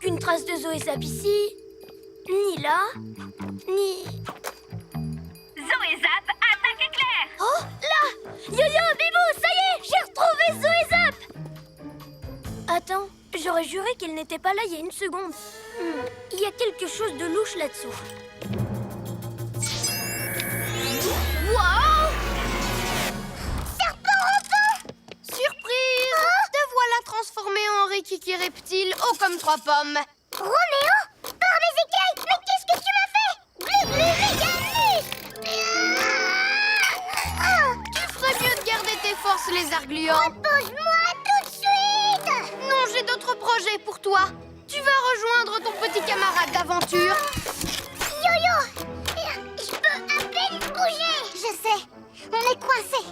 aucune trace de Zoézap ici, ni là, ni... Zoézap, attaque éclair! Oh, là! Yo-Yo, Bibou, ça y est, j'ai retrouvé Zoézap! Attends, j'aurais juré qu'il n'était pas là il y a une seconde. Il y a quelque chose de louche là-dessous. Wow! Serpent rampant! Surprise! Te voilà transformé en Rikiki reptile, haut comme 3 pommes. Roméo, par mes écailles, mais qu'est-ce que tu m'as fait? Glu, Tu ferais mieux de garder tes forces, lézard gluant. repose-moi tout de suite! Non, j'ai d'autres projets pour toi. Tu vas rejoindre ton petit camarade d'aventure. Yo-Yo, je peux à peine bouger. Je sais, on est coincés.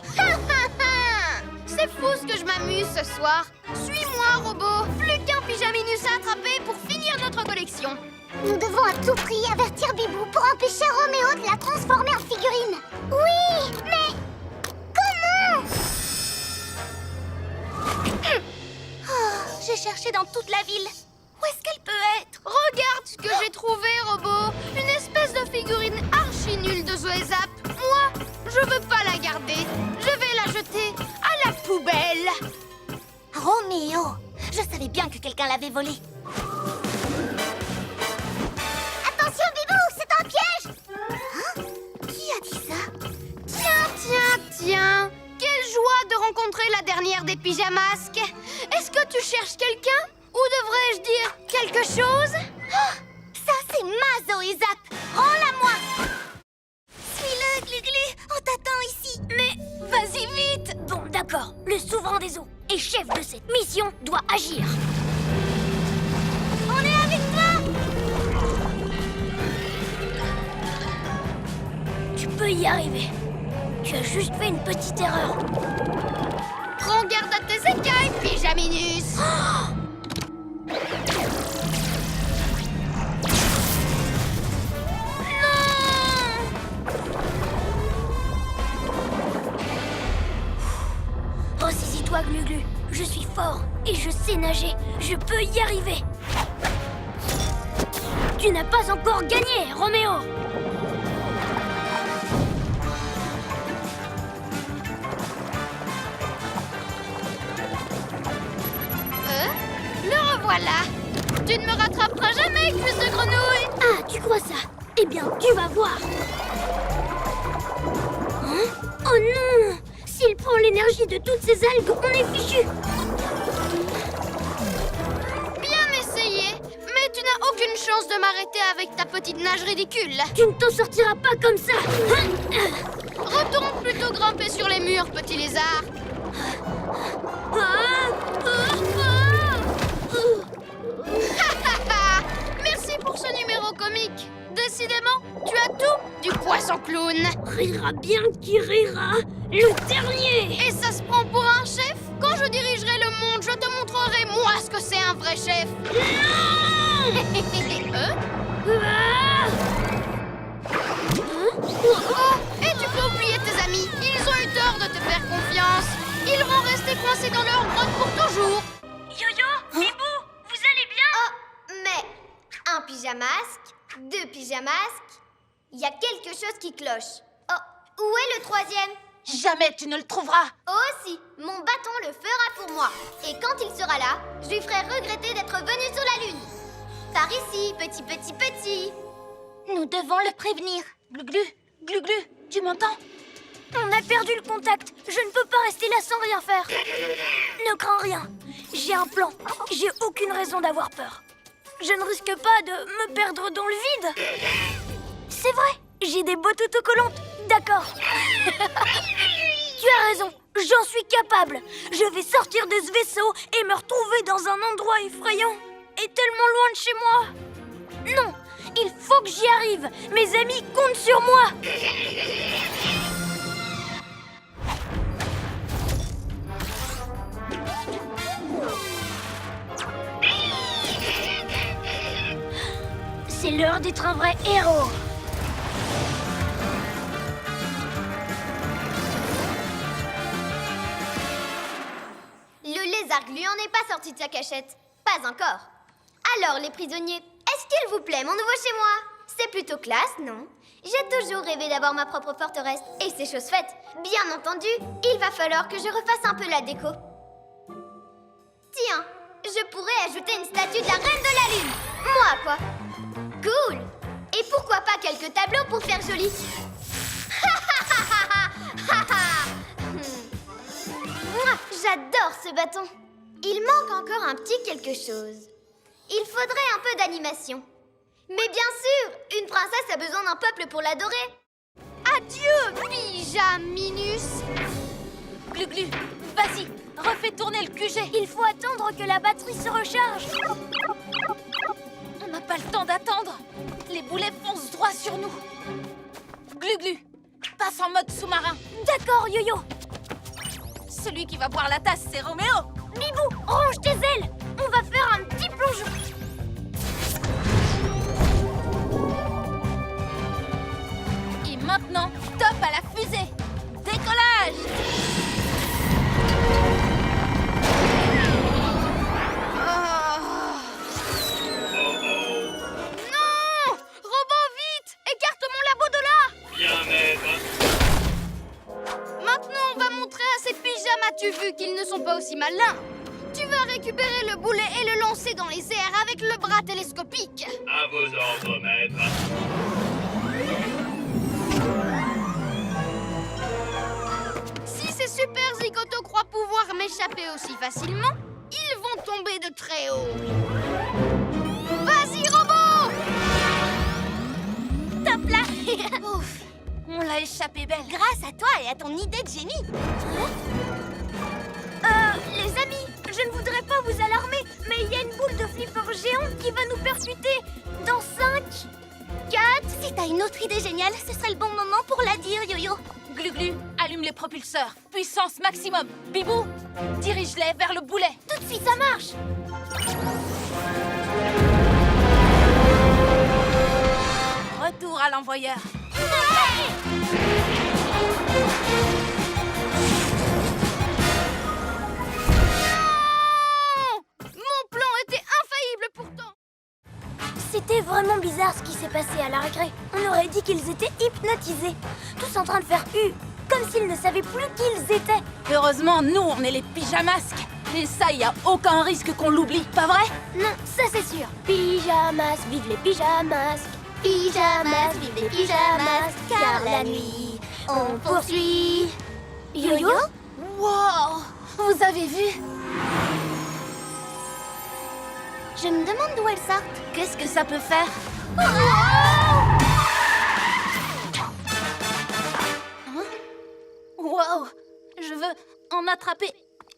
C'est fou ce que je m'amuse ce soir. Suis-moi, robot. Plus qu'un pyjaminus à attraper pour finir notre collection. Nous devons à tout prix avertir Bibou pour empêcher Roméo de la transformer en figurine. Oui, mais comment? J'ai cherché dans toute la ville. Où est-ce qu'elle peut être? Regarde ce que j'ai trouvé, robot. Une espèce de figurine archi nulle de Zoézap. Moi, je veux pas la garder. Je vais la jeter à la poubelle. Roméo, je savais bien que quelqu'un l'avait volé. Attention, Bibou, c'est un piège! Hein? Qui a dit ça? Tiens. Quelle joie de rencontrer la dernière des pyjamasques. Est-ce que tu cherches quelqu'un? Ou devrais-je dire quelque chose? Ça, c'est ma Zoézap! Rends-la-moi! Suis-le, Glu-Glu, on t'attend ici! Mais vas-y vite! Bon, d'accord, le souverain des eaux et chef de cette mission doit agir. On est avec toi! Tu peux y arriver. Tu as juste fait une petite erreur. Prends garde à tes écailles, pyjaminus. Ressaisis-toi, Glu-Glu. Je suis fort et je sais nager. Je peux y arriver. Tu n'as pas encore gagné, Roméo. Le revoilà. Tu ne me rattraperas jamais, cuisse de grenouille. Ah, tu crois ça? Eh bien, tu vas voir. Hein? Oh non! S'il prend l'énergie de toutes ces algues, on est fichu. Bien essayé. Mais tu n'as aucune chance de m'arrêter avec ta petite nage ridicule. Tu ne t'en sortiras pas comme ça. Retourne plutôt grimper sur les murs, petit lézard. Merci pour ce numéro comique. Décidément, tu as tout du poisson clown. Rira bien qui rira, le dernier. Et ça se prend pour un chef? Quand je dirigerai le monde, je te montrerai moi ce que c'est un vrai chef. Et tu peux oublier tes amis. Ils ont eu tort de te faire confiance. Ils vont rester coincés dans leur grotte pour toujours. Yo-Yo, Bibou, vous allez bien? Oh, mais un pyjamasque, 2 pyjamasques, il y a quelque chose qui cloche. Oh, où est le 3e? Jamais tu ne le trouveras. Oh si, mon bâton le fera pour moi. Et quand il sera là, je lui ferai regretter d'être venu sur la Lune. Par ici, petit. Nous devons le prévenir. Glu-Glu, Glu-Glu, tu m'entends? On a perdu le contact. Je ne peux pas rester là sans rien faire. Ne crains rien. J'ai un plan. J'ai aucune raison d'avoir peur. Je ne risque pas de me perdre dans le vide. C'est vrai, j'ai des bottes autocollantes. D'accord. Tu as raison, j'en suis capable. Je vais sortir de ce vaisseau et me retrouver dans un endroit effrayant et tellement loin de chez moi. Non, il faut que j'y arrive. Mes amis comptent sur moi. C'est l'heure d'être un vrai héros. Le lézard gluant n'est pas sorti de sa cachette. Pas encore. Alors, les prisonniers, est-ce qu'il vous plaît, mon nouveau chez moi? C'est plutôt classe, non? J'ai toujours rêvé d'avoir ma propre forteresse, et c'est chose faite. Bien entendu, il va falloir que je refasse un peu la déco. Tiens, je pourrais ajouter une statue de la Reine de la Lune. Moi, quoi. Cool. Et pourquoi pas quelques tableaux pour faire joli? Mouah, j'adore ce bâton. Il manque encore un petit quelque chose. Il faudrait un peu d'animation. Mais bien sûr, une princesse a besoin d'un peuple pour l'adorer. Adieu, Pyjaminus. Glu-glu, vas-y, refais tourner le QG. Il faut attendre que la batterie se recharge. On n'a pas le temps d'attendre. Les boulets foncent droit sur nous. Glu-glu, passe en mode sous-marin. D'accord, Yo-Yo. Celui qui va boire la tasse, c'est Roméo. Bibou, range tes ailes. On va faire un petit plongeon. Et maintenant, top à la fusée. Décollage. Non! Robot, vite! Écarte mon labo de là! Bien, maître. Maintenant, on va montrer à ces pyjamas-tu vu qu'ils ne sont pas aussi malins. Tu vas récupérer le boulet et le lancer dans les airs avec le bras télescopique. À vos ordres, maître. Si ces super zigotos croient pouvoir m'échapper aussi facilement, ils vont tomber de très haut. Vas-y, robot! Top là. Ouf, on l'a échappé belle. Grâce à toi et à ton idée de génie. Les amis, je ne voudrais pas vous alarmer, mais il y a une boule de flipper géante qui va nous percuter dans 5, 4... Si t'as une autre idée géniale, ce serait le bon moment pour la dire, Yo-Yo. Glu-glu, allume les propulseurs. Puissance maximum. Bibou, dirige-les vers le boulet. Tout de suite, ça marche. Retour à l'envoyeur. Mon plan était infaillible pourtant. C'était vraiment bizarre ce qui s'est passé à la récré. On aurait dit qu'ils étaient hypnotisés, tous en train de faire U, comme s'ils ne savaient plus qui ils étaient. Heureusement, nous, on est les pyjamasques. Et ça, y a aucun risque qu'on l'oublie, pas vrai? Non, ça c'est sûr. Pyjamas, vive les pyjamasques. Pyjamas, vive les pyjamasques. Car la nuit, on poursuit. Yo-Yo? Wow! Vous avez vu? Je me demande d'où elles sortent. Qu'est-ce que ça peut faire? Hein? Wow! Je veux en attraper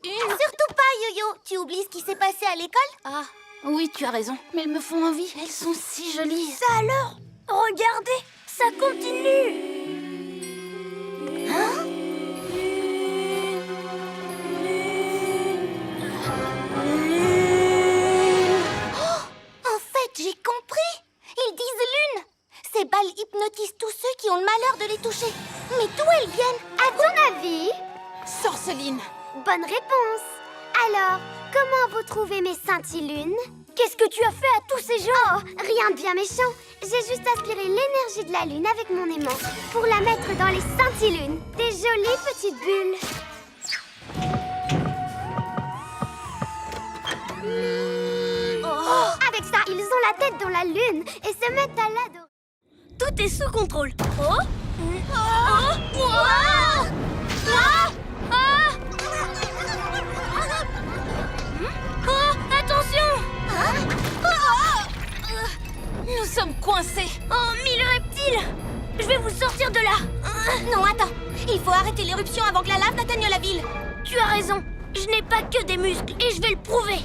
une. Surtout pas, Yo-Yo. Tu oublies ce qui s'est passé à l'école? Ah, oui, tu as raison. Mais elles me font envie. Elles sont si jolies. Ça alors? Regardez, ça continue. Hein? J'ai compris. Ils disent lune. Ces balles hypnotisent tous ceux qui ont le malheur de les toucher. Mais d'où elles viennent? À ton avis? Sorceline. Bonne réponse. Alors, comment vous trouvez mes scintillunes? Qu'est-ce que tu as fait à tous ces gens? Oh, rien de bien méchant. J'ai juste aspiré l'énergie de la lune avec mon aimant pour la mettre dans les scintillunes. Des jolies petites bulles. Avec ça, ils ont la tête dans la lune et se mettent à l'adorer. Tout est sous contrôle. Oh! Attention! Nous sommes coincés. Oh, mille reptiles! Je vais vous sortir de là. Non, attends. Il faut arrêter l'éruption avant que la lave n'atteigne la ville. Tu as raison. Je n'ai pas que des muscles et je vais le prouver.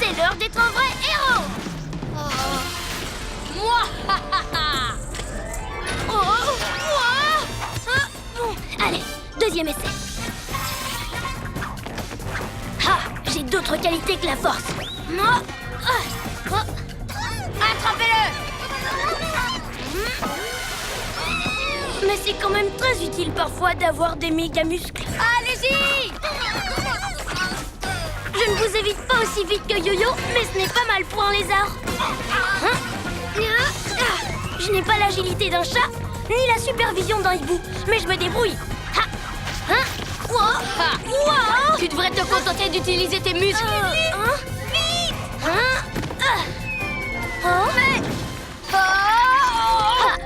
C'est l'heure d'être un vrai héros. Moi. Bon, allez, deuxième essai. J'ai d'autres qualités que la force. Attrapez-le. Mais c'est quand même très utile parfois d'avoir des méga muscles. Allez-y. Je ne vous évite pas aussi aussi vite que Yo-Yo, mais ce n'est pas mal pour un lézard. Hein? Je n'ai pas l'agilité d'un chat, ni la supervision d'un hibou, mais je me débrouille. Ha! Hein? Wow! Tu devrais te contenter d'utiliser tes muscles. Hein? Hein? Hein? Ah!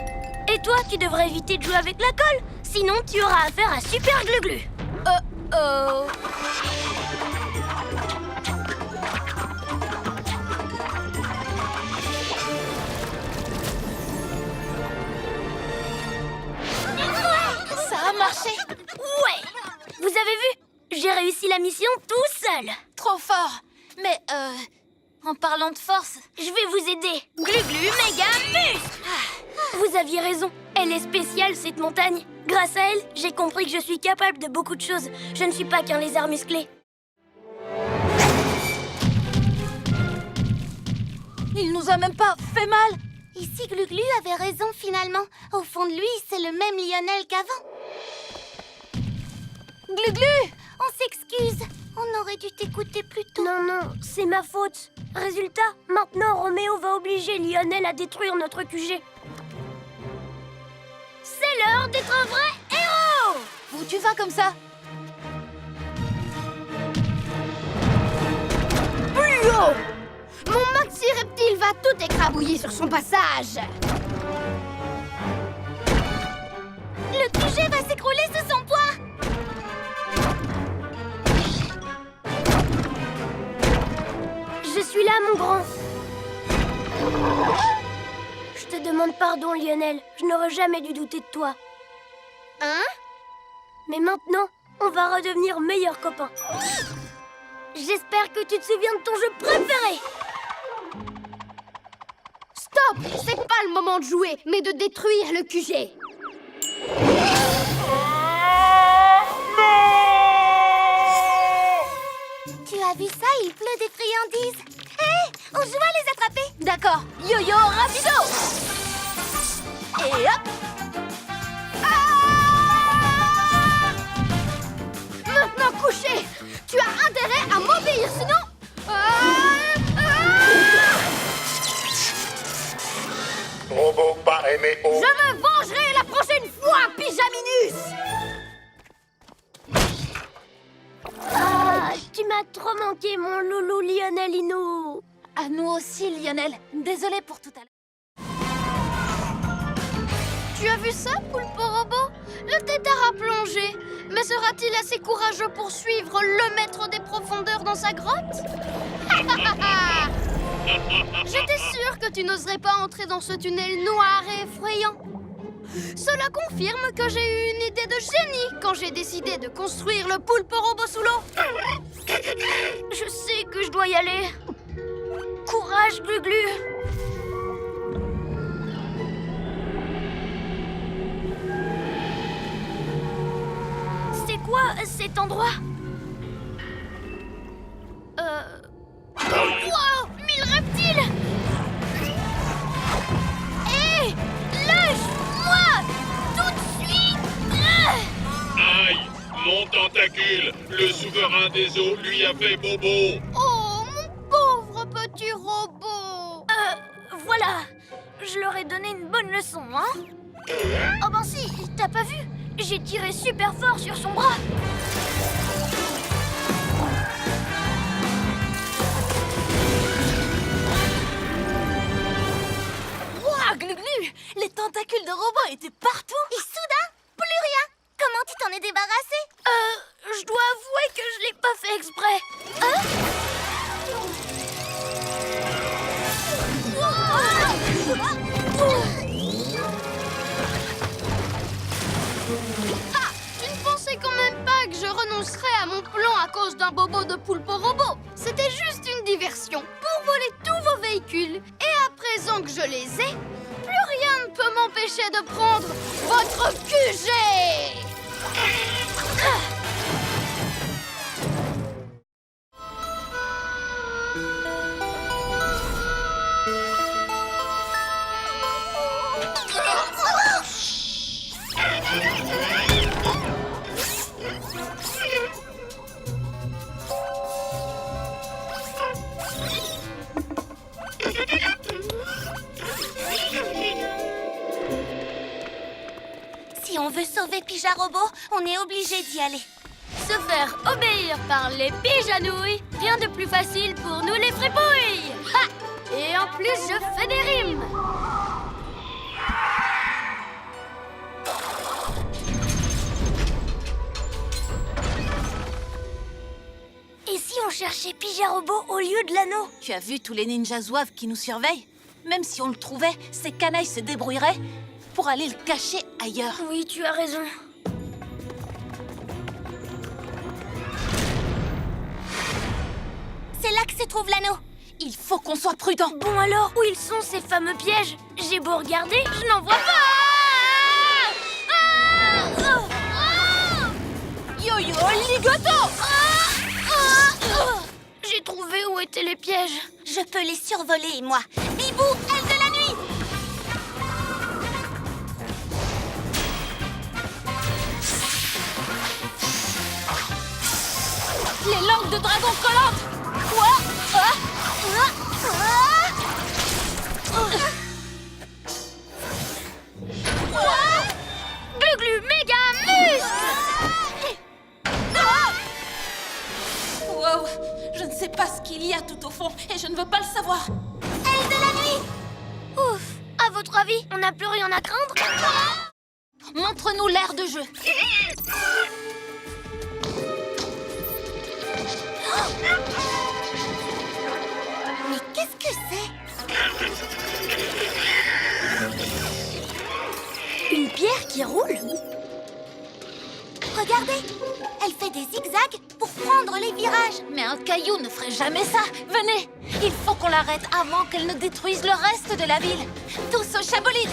Et toi, tu devrais éviter de jouer avec la colle, sinon tu auras affaire à Super Glu-Glu. Oh. Ça a marché. Ouais! Vous avez vu? J'ai réussi la mission tout seul. Trop fort. Mais, en parlant de force... Je vais vous aider. Glu-Glu, méga muscle. Vous aviez raison. Elle est spéciale, cette montagne. Grâce à elle, j'ai compris que je suis capable de beaucoup de choses. Je ne suis pas qu'un lézard musclé. Il nous a même pas fait mal. Et si Glu-Glu avait raison finalement, au fond de lui, c'est le même Lionel qu'avant. Glu-Glu! On s'excuse, on aurait dû t'écouter plus tôt. Non, c'est ma faute. Résultat, maintenant Roméo va obliger Lionel à détruire notre QG. C'est l'heure d'être un vrai héros! Où tu vas comme ça? Plus haut! Mon maxi reptile va tout écrabouiller sur son passage. Le QG va s'écrouler sous son poids. Je suis là, mon grand. Je te demande pardon, Lionel. Je n'aurais jamais dû douter de toi. Hein? Mais maintenant, on va redevenir meilleurs copains. J'espère que tu te souviens de ton jeu préféré. Stop! C'est pas le moment de jouer, mais de détruire le QG. Tu as vu ça? Il pleut des friandises. Hé, on joue à les attraper. D'accord. Yo-yo, rapido. Et hop. Maintenant couché, tu as intérêt à m'obéir, sinon... Robot pas aimé Je me vengerai la prochaine fois, Pyjaminus! Ah, tu m'as trop manqué, mon loulou Lionelino. À nous aussi, Lionel. Désolé pour tout à l'heure. Tu as vu ça, Poulpe Robot? Le tétard a plongé. Mais sera-t-il assez courageux pour suivre le maître des profondeurs dans sa grotte? J'étais sûre que tu n'oserais pas entrer dans ce tunnel noir et effrayant. Cela confirme que j'ai eu une idée de génie quand j'ai décidé de construire le Poulpe Robot sous l'eau. Je sais que je dois y aller. Courage, Glu-Glu. C'est quoi cet endroit? Wow! 1000 reptiles! Hé! Lâche-moi! Tout de suite! Aïe! Mon tentacule! Le souverain des eaux lui a fait bobo! Oh, mon pauvre petit robot! Voilà. Je leur ai donné une bonne leçon, hein? Oh ben si, t'as pas vu? J'ai tiré super fort sur son bras. Ouah, Glu-Glu! Les tentacules de robot étaient partout. Et soudain, plus rien. Comment tu t'en es débarrassé? Je dois avouer que je l'ai pas fait exprès. Ah! Tu ne pensais quand même pas que je renoncerais à mon plan à cause d'un bobo de Poulpe Robot? C'était juste une diversion pour voler tous vos véhicules. Et à présent que je les ai, plus rien ne peut m'empêcher de prendre votre QG! veut sauver Pyjarobot, on est obligé d'y aller. Se faire obéir par les pigeanouilles, rien de plus facile pour nous les fripouilles. Ha! Et en plus, je fais des rimes. Et si on cherchait Pyjarobot au lieu de l'anneau? Tu as vu tous les ninjas zouaves qui nous surveillent? Même si on le trouvait, ces canailles se débrouilleraient pour aller le cacher ailleurs. Oui, tu as raison. C'est là que se trouve l'anneau. Il faut qu'on soit prudent. Bon alors, où ils sont ces fameux pièges? J'ai beau regarder, je n'en vois pas. Yo-yo, ligoto! J'ai trouvé où étaient les pièges. Je peux les survoler, moi. Bibou, aile de la nuit! Les langues de dragon collantes! Quoi? Glu-glu méga muscle. Wow! Je ne sais pas ce qu'il y a tout au fond et je ne veux pas le savoir. Aile de la nuit. Ouf. À votre avis, on n'a plus rien à craindre? Montre-nous l'aire de jeu. Mais qu'est-ce que c'est? Une pierre qui roule? Regardez! Elle fait des zigzags pour prendre les virages. Mais un caillou ne ferait jamais ça. Venez, il faut qu'on l'arrête avant qu'elle ne détruise le reste de la ville. Tous au chabolide.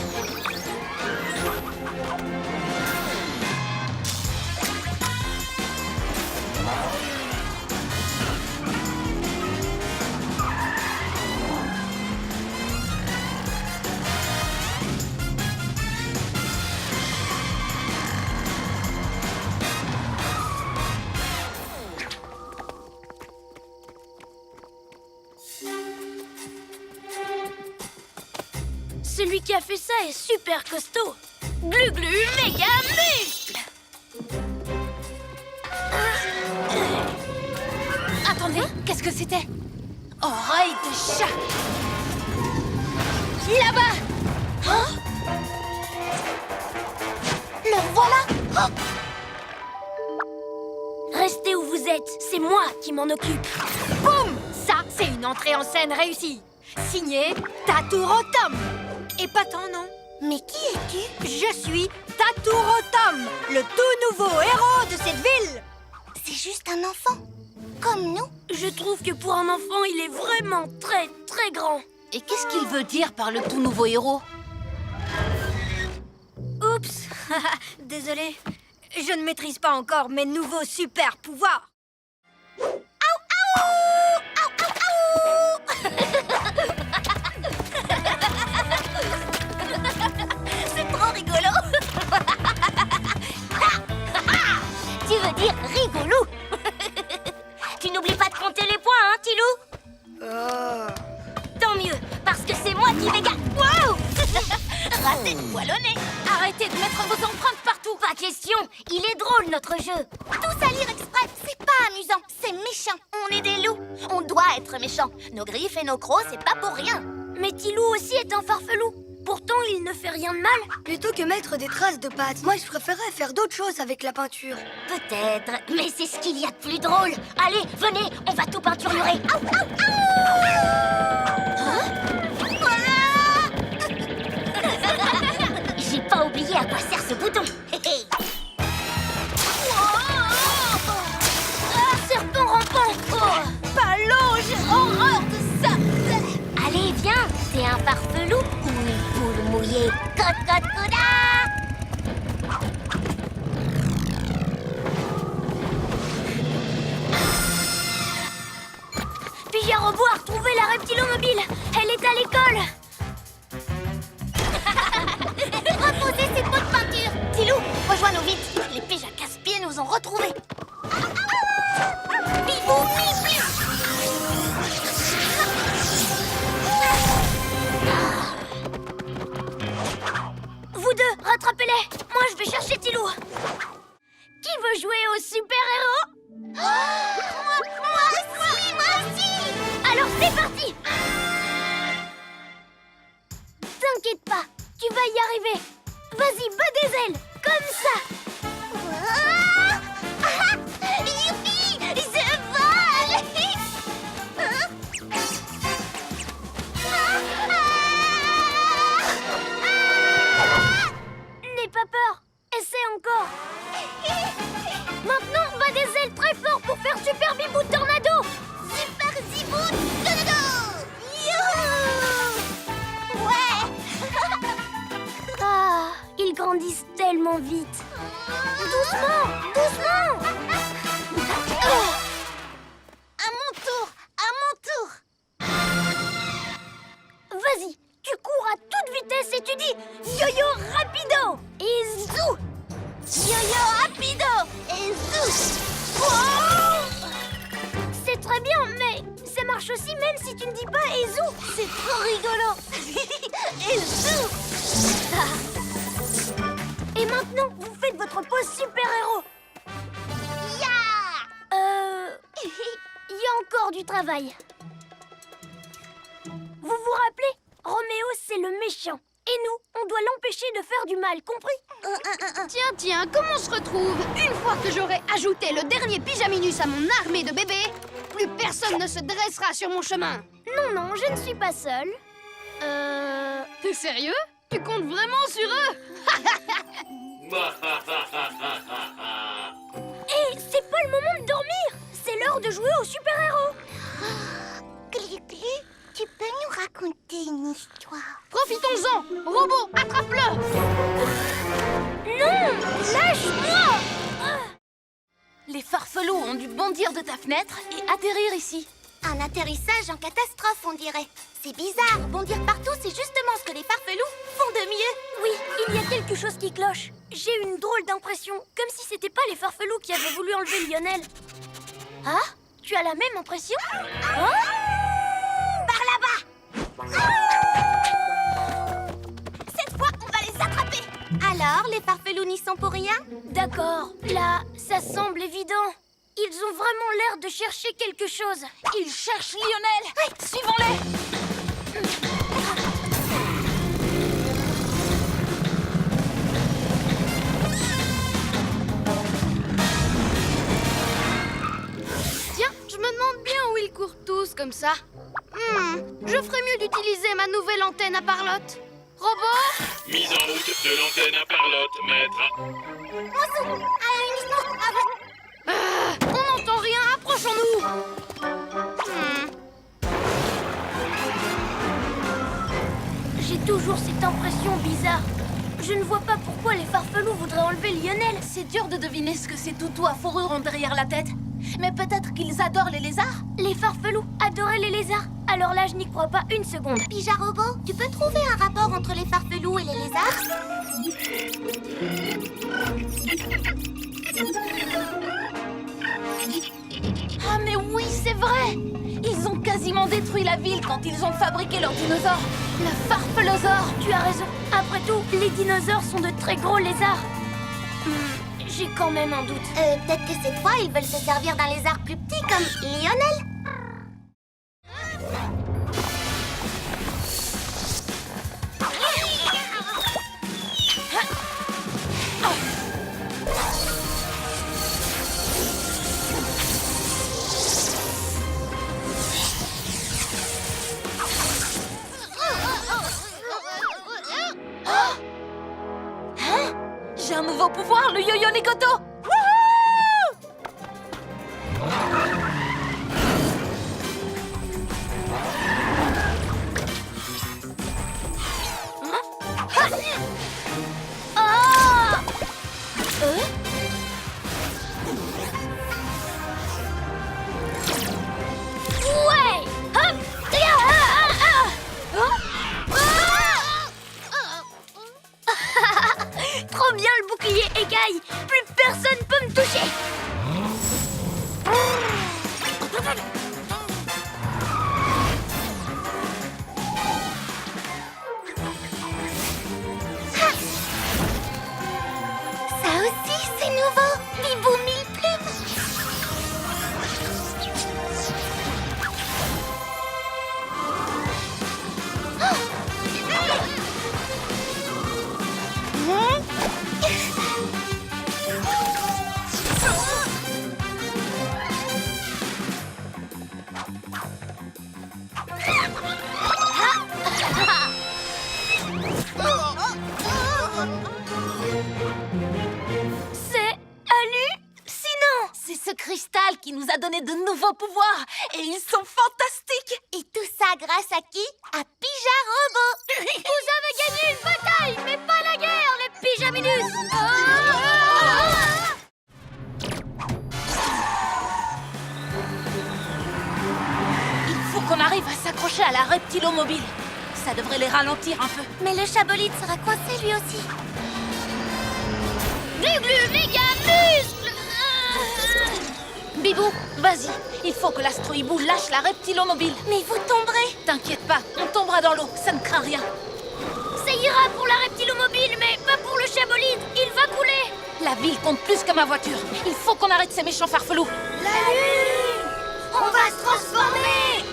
Celui qui a fait ça est super costaud. Glu-glu méga muscle. Attendez, qu'est-ce que c'était? Oreille de chat. Là-bas. Le voilà. Restez où vous êtes, c'est moi qui m'en occupe. Boum! Ça, c'est une entrée en scène réussie. Signé Taturotom. Épatant, non? Mais qui es-tu? Je suis Taturotom, le tout nouveau héros de cette ville. C'est juste un enfant, comme nous. Je trouve que pour un enfant, il est vraiment très, très grand. Et qu'est-ce qu'il veut dire par le tout nouveau héros? Oups. Désolée. Je ne maîtrise pas encore mes nouveaux super pouvoirs. C'est trop rigolo. Tu veux dire rigolo? Tu n'oublies pas de compter les points, hein, Tilou? Tant mieux, parce que c'est moi qui vais gagner. Wow. Raté de poil au nez. Arrêtez de mettre vos empreintes partout. Pas question, il est drôle notre jeu. Tout salir exprès, c'est pas amusant, c'est méchant. On est des loups, on doit être méchants. Nos griffes et nos crocs, c'est pas pour rien. Mais Tilou aussi est un farfelou. Pourtant, il ne fait rien de mal. Plutôt que mettre des traces de pâte, moi je préférais faire d'autres choses avec la peinture. Peut-être, mais c'est ce qu'il y a de plus drôle. Allez, venez, on va tout peinturer. J'ai pas oublié à quoi sert ce bouton. Serpent rampant. Ballon, j'ai horreur de ça. Allez, viens, c'est un farfelou ou une poule mouillée. Cote-cote-couda. Pyjarobot a retrouvé la reptilomobile. Elle est à l'école. Reposez ces pots de peinture. Tilou, rejoins-nous vite. Les piges à casse-pieds nous ont retrouvés. Bibou, bibou. Vous deux, rattrapez-les. Moi, je vais chercher Tilou. arriver. Vas-y, bats des ailes, comme ça. Youpi! Je vole! N'aie pas peur, essaie encore. Maintenant, bats des ailes très fort pour faire Super Bibou Tornado. Super Zibou Tornado! Youhou! Ouais! Ah, ils grandissent tellement vite. Doucement, doucement. À mon tour! À mon tour! Vas-y, tu cours à toute vitesse et tu dis yo-yo rapido et zou. Yo-yo rapido! Et zou! C'est très bien, mais ça marche aussi même si tu ne dis pas et zou. C'est trop rigolo. Et zou! Et maintenant, vous faites votre pose super-héros. Ya! Il y a encore du travail. Vous vous rappelez? Roméo, c'est le méchant. Et nous, on doit l'empêcher de faire du mal, compris? Tiens, comment on se retrouve? Une fois que j'aurai ajouté le dernier pyjaminus à mon armée de bébés, plus personne ne se dressera sur mon chemin. Non, je ne suis pas seule. T'es sérieux? Tu comptes vraiment sur eux? Et c'est pas le moment de dormir. C'est l'heure de jouer au super-héros. Glu-Glu, tu peux nous raconter une histoire? Profitons-en! Robot, attrape-le! Non, lâche-moi. Les farfelus ont dû bondir de ta fenêtre et atterrir ici. Un atterrissage en catastrophe, on dirait. C'est bizarre, bondir partout, c'est justement ce que les farfelus font de mieux. Oui, il y a quelque chose qui cloche. J'ai une drôle d'impression, comme si c'était pas les farfelus qui avaient voulu enlever Lionel. Ah, tu as la même impression? Hein? Par là-bas! Cette fois, on va les attraper. Alors, les farfelus n'y sont pour rien? D'accord, là, ça semble évident. Ils ont vraiment l'air de chercher quelque chose. Ils cherchent Lionel. Suivons-les. Tiens, je me demande bien où ils courent tous comme ça. Je ferais mieux d'utiliser ma nouvelle antenne à parlotte. Robot, Mise en route de l'antenne à Parlotte, maître. on n'entend rien, approchons-nous. J'ai toujours cette impression bizarre. Je ne vois pas pourquoi les farfelus voudraient enlever Lionel. C'est dur de deviner ce que ces toutous à fourrure ont derrière la tête. Mais peut-être qu'ils adorent les lézards. Les farfelus adoraient les lézards. Alors là, je n'y crois pas une seconde. Pijarobot, tu peux trouver un rapport entre les farfelus et les lézards? Ah mais oui, c'est vrai. Ils ont quasiment détruit la ville quand ils ont fabriqué leur dinosaure. Le farfelosaure. Tu as raison. Après tout, les dinosaures sont de très gros lézards. J'ai quand même un doute. Peut-être que cette fois, ils veulent se servir d'un lézard plus petit comme Lionel? J'ai un nouveau pouvoir, le yo-yo Nekoto. Ouais! Hop! Trop bien le bouclier écaille! Plus personne nous a donné de nouveaux pouvoirs et ils sont fantastiques. Et tout ça grâce à qui? À Pyja Robot. Vous avez gagné une bataille, mais pas la guerre, les pyjaminus. Il faut qu'on arrive à s'accrocher à la reptilomobile. Ça devrait les ralentir un peu. Mais le chabolide sera coincé lui aussi. Glu-glu, méga muscle. Bibou, vas-y. Il faut que l'astrohibou lâche la reptilomobile. Mais vous tomberez. T'inquiète pas, on tombera dans l'eau, ça ne craint rien. Ça ira pour la reptilomobile, mais pas pour le chabolide. Il va couler. La ville compte plus que ma voiture. Il faut qu'on arrête ces méchants farfelous. La lune! On va se transformer!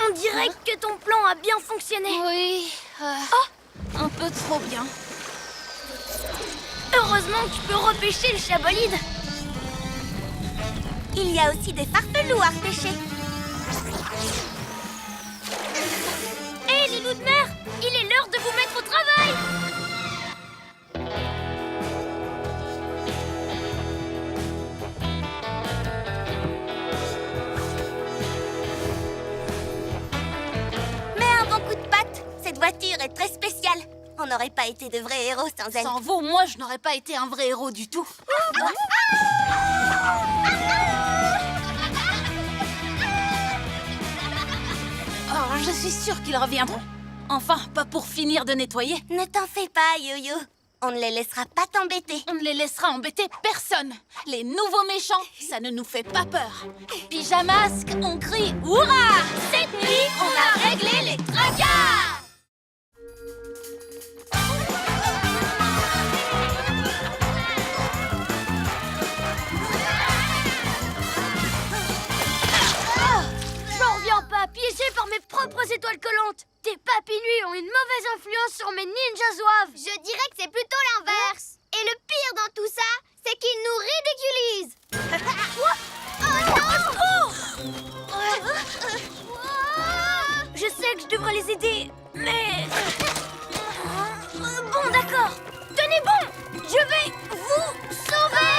On dirait que ton plan a bien fonctionné. Oui, un peu trop bien. Heureusement que tu peux repêcher le chabolide. Il y a aussi des farfelous à repêcher. Hé, les loups de mer, il est l'heure de vous mettre au travail. Mets un bon coup de patte. Cette voiture est très spéciale. On n'aurait pas été de vrais héros sans elle. Sans vous, moi, je n'aurais pas été un vrai héros du tout. Oh, je suis sûre qu'ils reviendront. Enfin, pas pour finir de nettoyer. Ne t'en fais pas, Yo-Yo. On ne les laissera pas t'embêter. On ne les laissera embêter personne. Les nouveaux méchants, ça ne nous fait pas peur. Pyjamasque, on crie « Hurrah !» Cette nuit, on a réglé les tracas. J'en reviens pas, piégé par mes propres étoiles collantes. Tes papilluis ont une mauvaise influence sur mes ninjas zouaves. Je dirais que c'est plutôt l'inverse. Et le pire dans tout ça, c'est qu'ils nous ridiculisent. Je sais que je devrais les aider, mais... Bon, d'accord. Tenez bon, je vais vous sauver.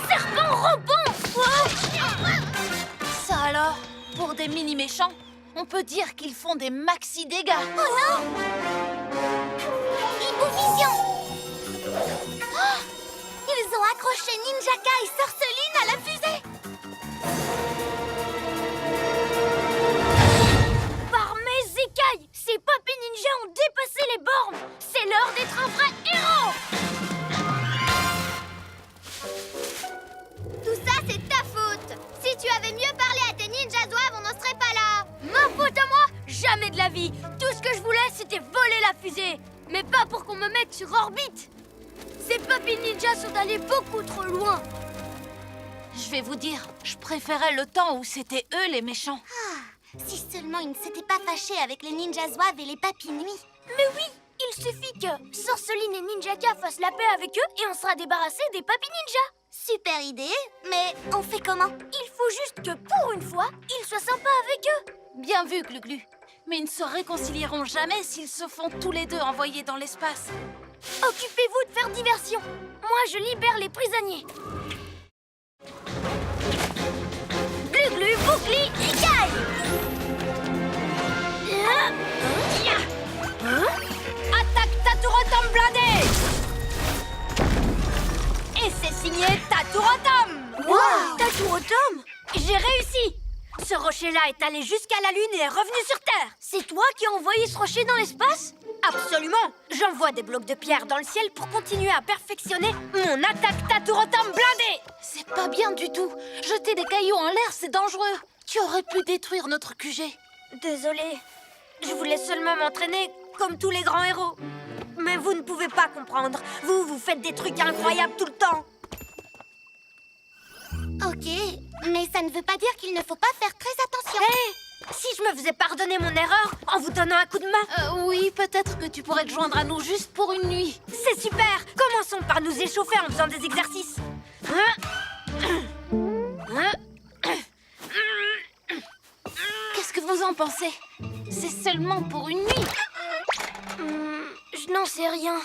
Serpent rampant. Ça alors, pour des mini-méchants, on peut dire qu'ils font des maxi-dégâts. Oh non! Hibou-vision! Oh! Ils ont accroché Ninjaka et Sorceline à la fusée! Par mes écailles, ces papis ninjas ont dépassé les bornes. C'est l'heure d'être un vrai héros. Tout ça, c'est ta faute! Si tu avais mieux parlé à tes ninjas zouaves, on n'en serait pas là! Ma faute à moi? Jamais de la vie. Tout ce que je voulais, c'était voler la fusée. Mais pas pour qu'on me mette sur orbite. Ces papis ninjas sont allés beaucoup trop loin. Je vais vous dire, je préférais le temps où c'était eux les méchants. Si seulement ils ne s'étaient pas fâchés avec les ninjas zouaves et les papis nuits. Mais oui, il suffit que Sorceline et Ninjaka fassent la paix avec eux et on sera débarrassé des papis ninjas. Super idée, mais on fait comment? Il faut juste que pour une fois, ils soient sympas avec eux. Bien vu, Glu-Glu. Mais ils ne se réconcilieront jamais s'ils se font tous les deux envoyer dans l'espace. Occupez-vous de faire diversion. Moi, je libère les prisonniers. Glu-glu, boucli, écaille. Attaque Taturotom blindé! Et c'est signé Taturotom! Wow, Taturotom, j'ai réussi. Ce rocher-là est allé jusqu'à la Lune et est revenu sur Terre. C'est toi qui as envoyé ce rocher dans l'espace? Absolument. J'envoie des blocs de pierre dans le ciel pour continuer à perfectionner mon attaque Taturotom blindée. C'est pas bien du tout. Jeter des cailloux en l'air, c'est dangereux. Tu aurais pu détruire notre QG. Désolée. Je voulais seulement m'entraîner comme tous les grands héros. Mais vous ne pouvez pas comprendre. Vous faites des trucs incroyables tout le temps. Ok, mais ça ne veut pas dire qu'il ne faut pas faire très attention. Hé, Si je me faisais pardonner mon erreur en vous donnant un coup de main. Oui, peut-être que tu pourrais te joindre à nous juste pour une nuit. C'est super. Commençons par nous échauffer en faisant des exercices. Qu'est-ce que vous en pensez? C'est seulement pour une nuit. Je n'en sais rien.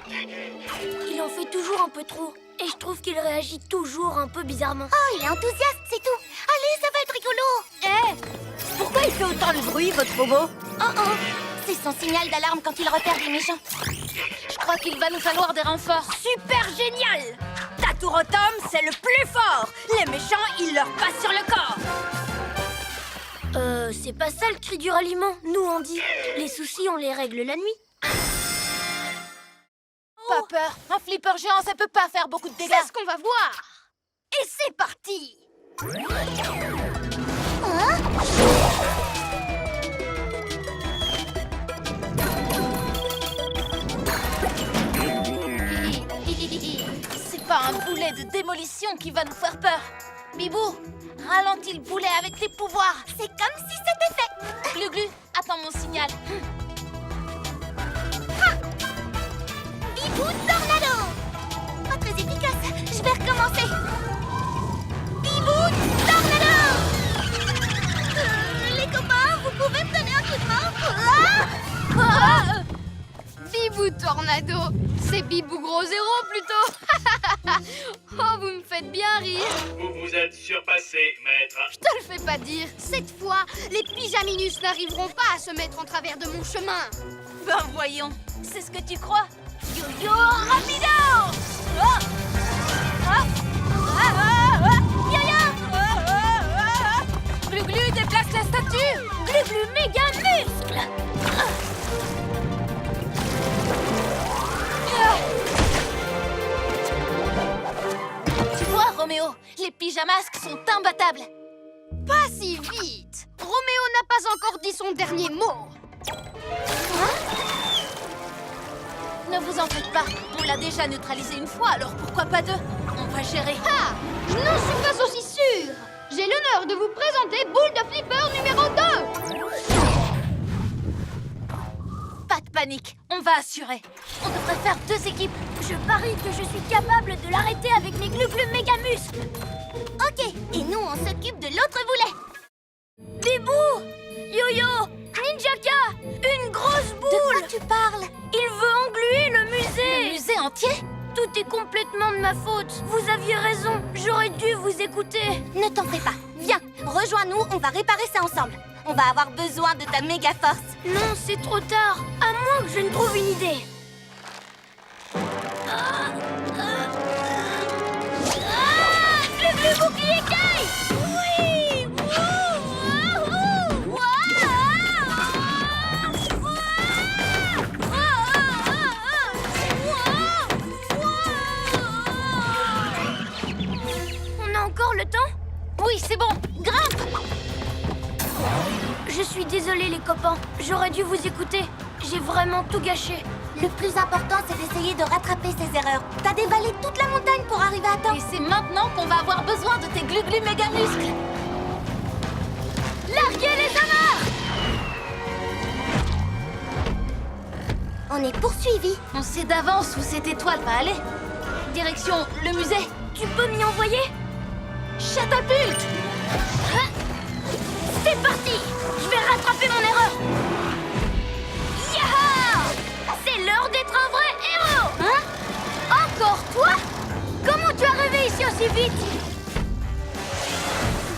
Il en fait toujours un peu trop. Et je trouve qu'il réagit toujours un peu bizarrement. Oh, il est enthousiaste, c'est tout. Allez, ça va être rigolo. Pourquoi il fait autant de bruit, votre robot? Oh, c'est son signal d'alarme quand il repère des méchants. Je crois qu'il va nous falloir des renforts. Super génial! Taturotom, c'est le plus fort! Les méchants, ils leur passent sur le corps! C'est pas ça le cri du ralliement. Nous, on dit. Les soucis, on les règle la nuit. Pas peur. Un flipper géant, ça peut pas faire beaucoup de dégâts. C'est ce qu'on va voir. Et c'est parti! C'est pas un boulet de démolition qui va nous faire peur. Bibou, ralentis le boulet avec tes pouvoirs. C'est comme si c'était fait. Glu-glu, attends mon signal. Bibou tornado. Pas très efficace. Je vais recommencer. Bibou tornado. Les copains, vous pouvez me donner un coup de main? Bibou Tornado. C'est Bibou Gros Zéro plutôt. Oh, vous me faites bien rire. Vous vous êtes surpassé, maître. Je te le fais pas dire. Cette fois, les pyjaminus n'arriveront pas à se mettre en travers de mon chemin. Ben voyons, c'est ce que tu crois. Yo-yo rapido! Oh! Oh! Glu-glu, déplace la statue! Glu-glu méga muscle! Tu vois, Roméo, les pyjamasques sont imbattables. Pas si vite. Roméo n'a pas encore dit son dernier mot. Ne vous en faites pas, on l'a déjà neutralisé une fois, alors pourquoi pas deux? On va gérer. Ah, je n'en suis pas aussi sûre. J'ai l'honneur de vous présenter Boule de Flipper numéro 2. Pas de panique, on va assurer. On devrait faire deux équipes. Je parie que je suis capable de l'arrêter avec mes glu-glu méga muscles. Ok, et nous on s'occupe de l'autre boulet. Bibou! Yo-yo! Ninjaka! Une grosse boule! De quoi tu parles? Il veut engluer le musée! Le musée entier? Tout est complètement de ma faute. Vous aviez raison. J'aurais dû vous écouter. Ne t'en fais pas. Viens, rejoins-nous, on va réparer ça ensemble. On va avoir besoin de ta méga force. Non, c'est trop tard. À moins que je ne trouve une idée. Le bouclier Kai! Oui! On a encore le temps? Oui, c'est bon, grimpe! Je suis désolée les copains, j'aurais dû vous écouter. J'ai vraiment tout gâché. Le plus important, c'est d'essayer de rattraper ces erreurs. T'as dévalé toute la montagne pour arriver à temps. Et c'est maintenant qu'on va avoir besoin de tes glu-glu méga muscles. Larguez les amarres! On est poursuivis. On sait d'avance où cette étoile va aller. Direction le musée. Tu peux m'y envoyer? Chatapulte! C'est parti! Je vais rattraper mon erreur! Yaha! C'est l'heure d'être un vrai héros! Hein? Encore toi? Comment tu as rêvé ici aussi vite?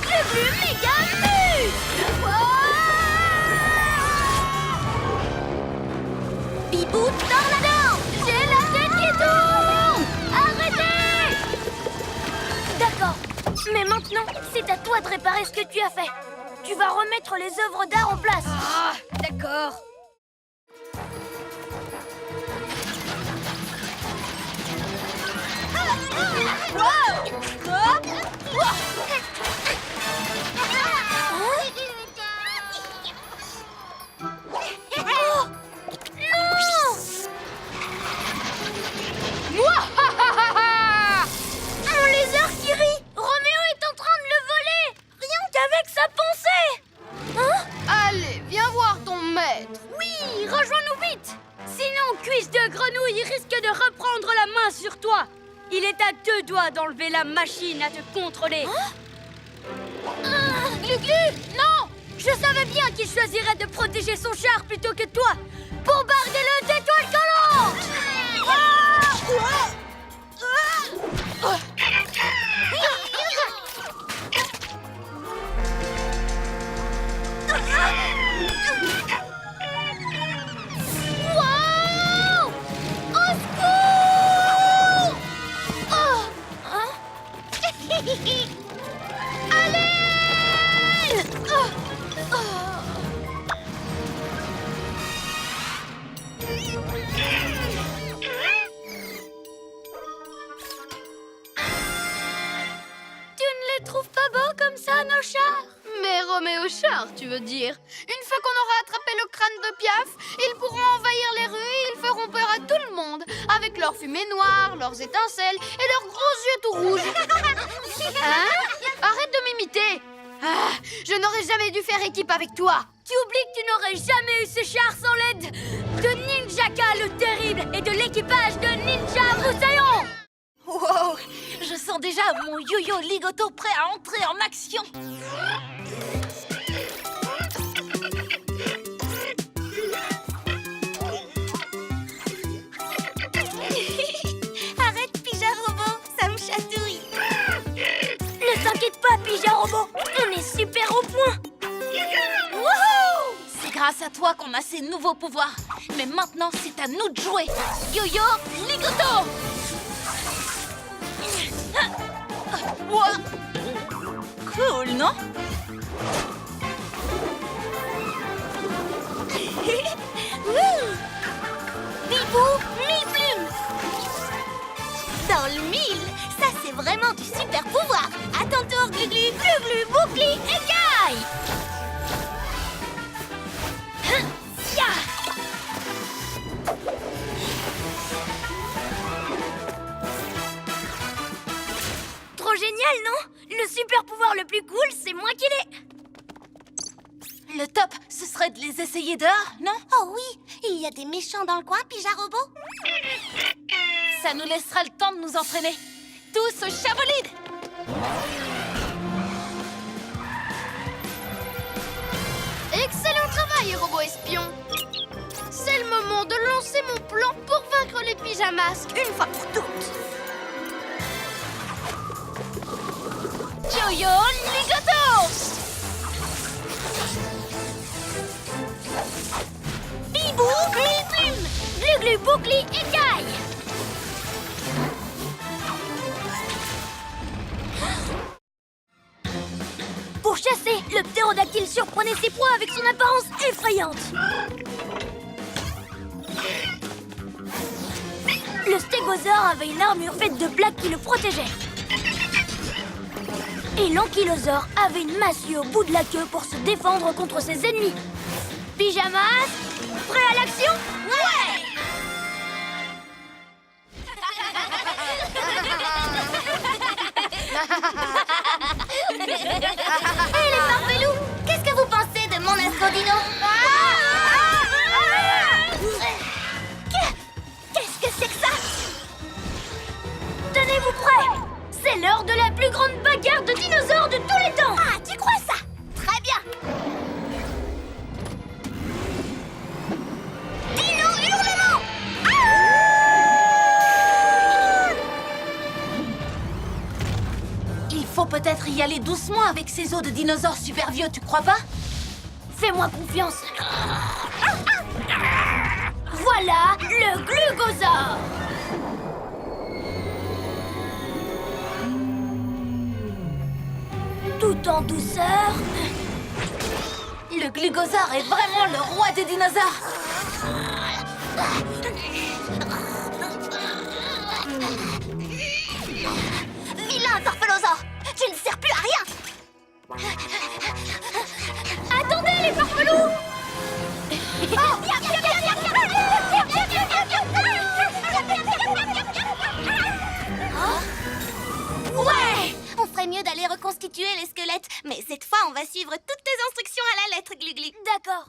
Glu-glu méga muscle! Bibou tornado! J'ai la tête qui tourne! Arrêtez! D'accord, mais maintenant, c'est à toi de réparer ce que tu as fait. Tu vas remettre les œuvres d'art en place. Ah, d'accord. Mon lézard qui rit! Roméo est en train de le voler! Rien qu'avec sa pensée! Hein? deux doigts d'enlever la machine à te contrôler. Glu-Glu, non! Je savais bien qu'il choisirait de protéger son char plutôt que toi. Bombardez-le d'étoiles collantes! Wow! Au secours! Oh! Hein? Allez! Oh! Tu ne les trouves pas beaux comme ça, nos chars? Mais Roméo Char, tu veux dire? Une fois qu'on aura attrapé le crâne de Piaf, ils pourront envahir les rues et ils feront peur à tout le monde, avec leurs fumées noires, leurs étincelles et leurs gros yeux tout rouges. Hein? Arrête de m'imiter! Ah, je n'aurais jamais dû faire équipe avec toi. Tu oublies que tu n'aurais jamais eu ce char sans l'aide de Ninjaka le terrible et de l'équipage de Ninja Moussaillon. Wow! Je sens déjà mon yo-yo ligoto prêt à entrer en action. Arrête, Pija Robot, ça me chatouille. Ne t'inquiète pas, Pija Robot, on est super au point. Wouhou! C'est grâce à toi qu'on a ces nouveaux pouvoirs. Mais maintenant, c'est à nous de jouer. Yo-yo ligoto! Wow. Cool, non? Wouh! Bibou, 1000 plumes! Dans le 1000, ça c'est vraiment du super pouvoir! À ton tour, Glu-Glu! Glu-Glu, boucli, écaille! Ya! Trop génial, non? Le super pouvoir le plus cool, c'est moi qui l'ai. Le top, ce serait de les essayer dehors, non? Oh oui, il y a des méchants dans le coin, Pija Robot. Ça nous laissera le temps de nous entraîner. Tous au chabolide! Excellent travail, robot espion. C'est le moment de lancer mon plan pour vaincre les pyjamasques une fois pour toutes. Yo-yo ligoto! Bibou, 1000 plumes! Glu-Glu, boucli, écaille. Pour chasser, le ptérodactyle surprenait ses proies avec son apparence effrayante. Le stégosaure avait une armure faite de plaques qui le protégeait. Et l'ankylosaure avait une massue au bout de la queue pour se défendre contre ses ennemis. Pyjamas, prêt à l'action? Ouais! Hé les farfelous, qu'est-ce que vous pensez de mon astrodino? Qu'est-ce que c'est que ça? Tenez-vous prêts! C'est l'heure de la plus grande bagarre de dinosaures de tous les temps! Ah, tu crois ça? Très bien! Dino hurlement! Il faut peut-être y aller doucement avec ces os de dinosaures super vieux, tu crois pas? Fais-moi confiance. Voilà le glugosaure. Tout en douceur. Le glugosaure est vraiment le roi des dinosaures! Vilain Farfelosaure! Tu ne sers plus à rien! Attendez les farfelous! Oh, viens, viens, viens, viens, viens, viens, viens, viens, Ouais! On ferait mieux d'aller reconstituer les squelettes, mais cette fois, on va suivre toutes tes instructions à la lettre, Glu-Glu. D'accord.